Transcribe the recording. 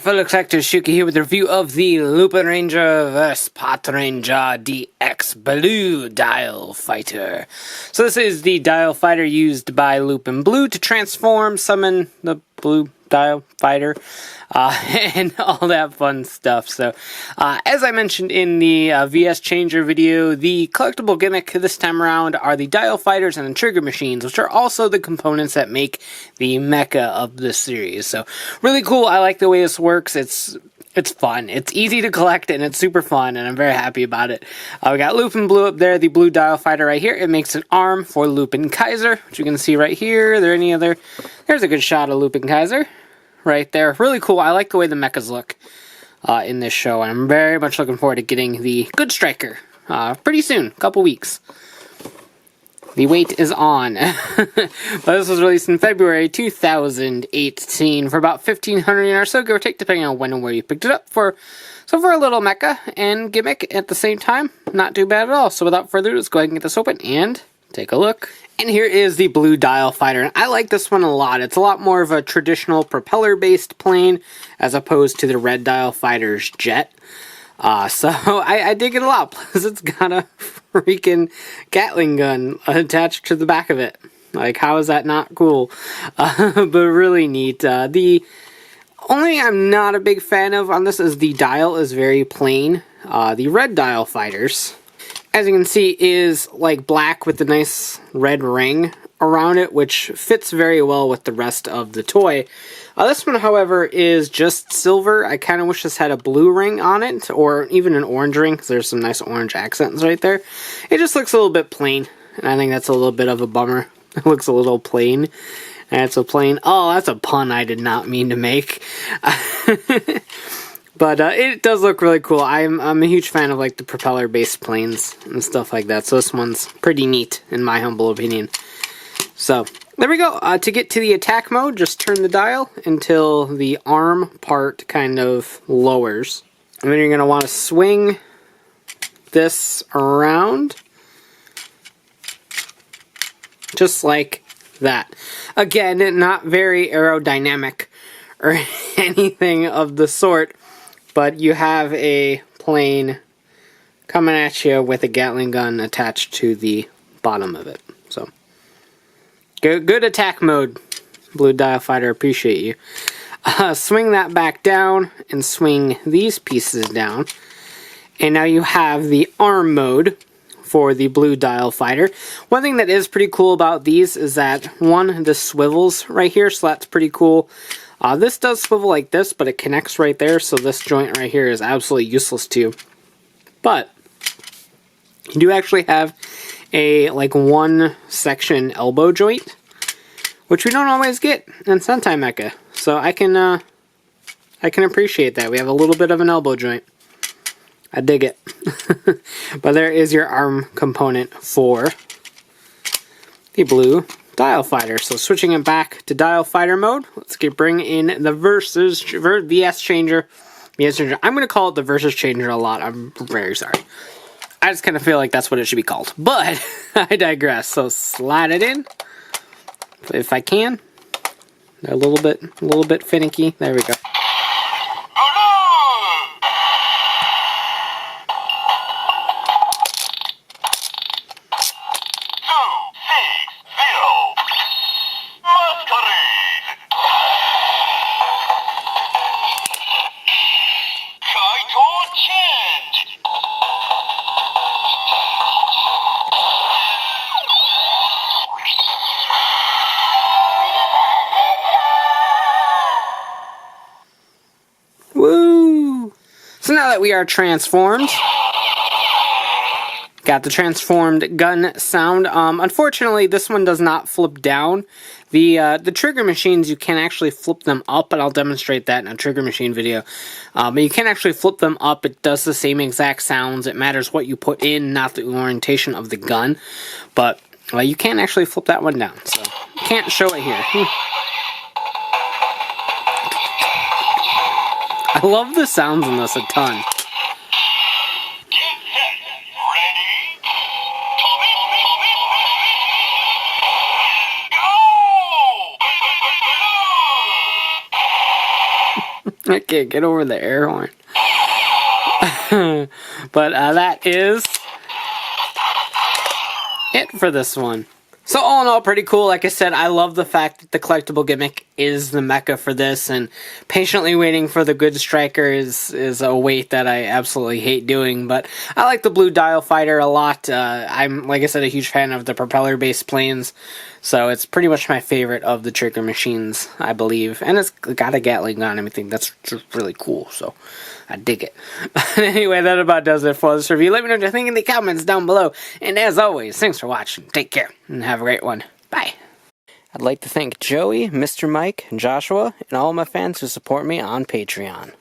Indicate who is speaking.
Speaker 1: fellow collectors, Shuki here with a review of the Lupinranger vs. Patranger DX Blue Dial Fighter. So this is the Dial Fighter used by Lupin Blue to transform, summon the Blue Dial Fighter, and all that fun stuff. So, as I mentioned in the VS Changer video, the collectible gimmick this time around are the Dial Fighters and the Trigger Machines, which are also the components that make the mecha of this series. So, really cool. I like the way this works. It's fun. It's easy to collect, and it's super fun, and I'm very happy about it. We got Lupin Blue up there, the Blue Dial Fighter right here. It makes an arm for Lupin Kaiser, which you can see right here. Are there any other? There's a good shot of Lupin Kaiser right there. Really cool. I like the way the mechas look in this show, and I'm very much looking forward to getting the Good Striker pretty soon, a couple weeks. The wait is on. But this was released in February 2018 for about $1,500 yen or so, give or take, depending on when and where you picked it up. So for a little mecha and gimmick at the same time, not too bad at all. So without further ado, let's go ahead and get this open and take a look. And here is the Blue Dial Fighter. And I like this one a lot. It's a lot more of a traditional propeller-based plane as opposed to the Red Dial Fighter's jet. So I dig it a lot. Plus, it's got a freaking gatling gun attached to the back of it. Like, how is that not cool? But really neat. The only thing I'm not a big fan of on this is the dial is very plain. The Red Dial Fighters, as you can see, is like black with the nice red ring around it, which fits very well with the rest of the toy. This one, however, is just silver. I kind of wish this had a blue ring on it, or even an orange ring, because there's some nice orange accents right there. It just looks a little bit plain, and I think that's a little bit of a bummer. It looks a little plain, and it's a plain... Oh, that's a pun I did not mean to make. But it does look really cool. I'm a huge fan of like the propeller-based planes and stuff like that, so this one's pretty neat, in my humble opinion. So, there we go. To get to the attack mode, just turn the dial until the arm part kind of lowers. And then you're going to want to swing this around. Just like that. Again, not very aerodynamic or anything of the sort, but you have a plane coming at you with a Gatling gun attached to the bottom of it. So, good attack mode, Blue Dial Fighter. Appreciate you. Swing that back down and swing these pieces down. And now you have the arm mode for the Blue Dial Fighter. One thing that is pretty cool about these is that, one, this swivels right here, so that's pretty cool. This does swivel like this, but it connects right there, so this joint right here is absolutely useless too. But you do actually have a like one section elbow joint, which we don't always get in Sentai Mecha. So I can appreciate that. We have a little bit of an elbow joint. I dig it. But there is your arm component for the Blue Dial Fighter. So switching it back to Dial Fighter mode, let's bring in the VS Changer. I'm going to call it the Versus Changer a lot. I'm very sorry. I just kind of feel like that's what it should be called. But I digress. So slide it in, if I can. A little bit finicky. There we go. Woo! So now that we are transformed, got the transformed gun sound. Unfortunately, this one does not flip down. The trigger machines, you can actually flip them up, and I'll demonstrate that in a trigger machine video. But you can actually flip them up. It does the same exact sounds. It matters what you put in, not the orientation of the gun. But you can actually flip that one down. So can't show it here. I love the sounds in this a ton. I can't get over the air horn. But that is it for this one. So all in all, pretty cool. Like I said, I love the fact that the collectible gimmick is the mecha for this, and patiently waiting for the good striker is a wait that I absolutely hate doing. But I like the blue dial fighter a lot. I'm, like I said, a huge fan of the propeller-based planes, so it's pretty much my favorite of the trigger machines, I believe. And it's got a gatling gun and everything. That's just really cool, so I dig it. Anyway, that about does it for this review. Let me know what you think in the comments down below. And as always, thanks for watching. Take care, and have a great one. Bye. I'd like to thank Joey, Mr. Mike, Joshua, and all of my fans who support me on Patreon.